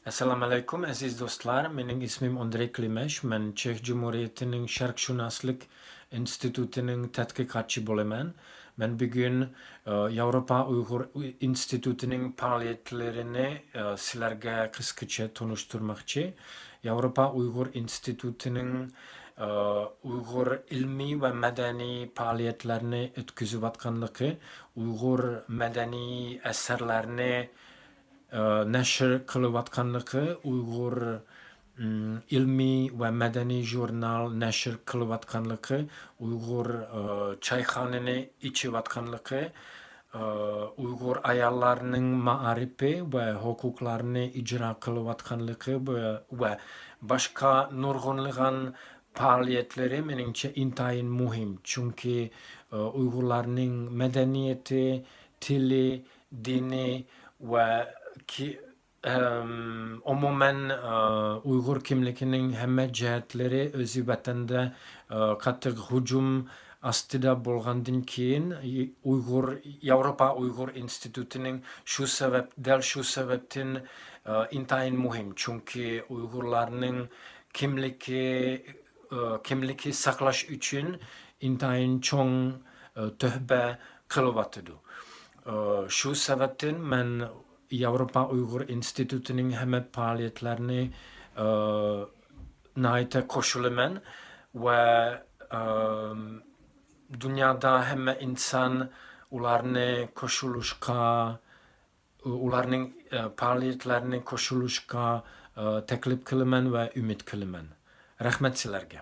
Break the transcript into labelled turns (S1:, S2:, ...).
S1: Assalamu alaikum aziz dostlar. Mening ismim Andrey Klimesh. Men Çex Cumhuriyeti'nin Şarkşunaslık Enstitütü'nün tədqiqatçı bo'laman. Men bugün Avrupa Uyghur Enstitütü'nün faaliyetlerini sizlerge kıskaça tanıştırmakçı. Avrupa Uyghur Enstitütü'nün Uyghur ilmi ve medeni faaliyetlerini ötküzüvatkanlığı, Uyghur medeni eserlerini neşr kılıvatkanlığı, Uyghur ilmi ve medeni jurnal neşr kılıvatkanlığı, Uyghur çayhanını içivatkanlığı, Uyghur ayarlarının maarifi ve hukuklarını icra kılıvatkanlığı ve başka nurgunluğun faaliyetleri menimce intayin muhim. Çünkü Uygurların medeniyeti, dili, dini ve umumen Uygur kimlikinin hemme cihetleri özü vatanda katıq hücum astida bolgandan keyin Avrupa Uygur Enstitütü'nün şu sebepten intayin muhim. Çünkü Uygurların kimliki saklaş için intayin çoğun töhbe kılıvatıdı. Şu sebepten ben Avrupa Uygur Enstitütü'nün hemme faaliyetlerini nahite koşulaman ve dünyada hemme insan ularını koşuluşka, ularının faaliyetlerini koşuluşka teklif kılıman ve ümit kılıman. Rahmet sizlerge.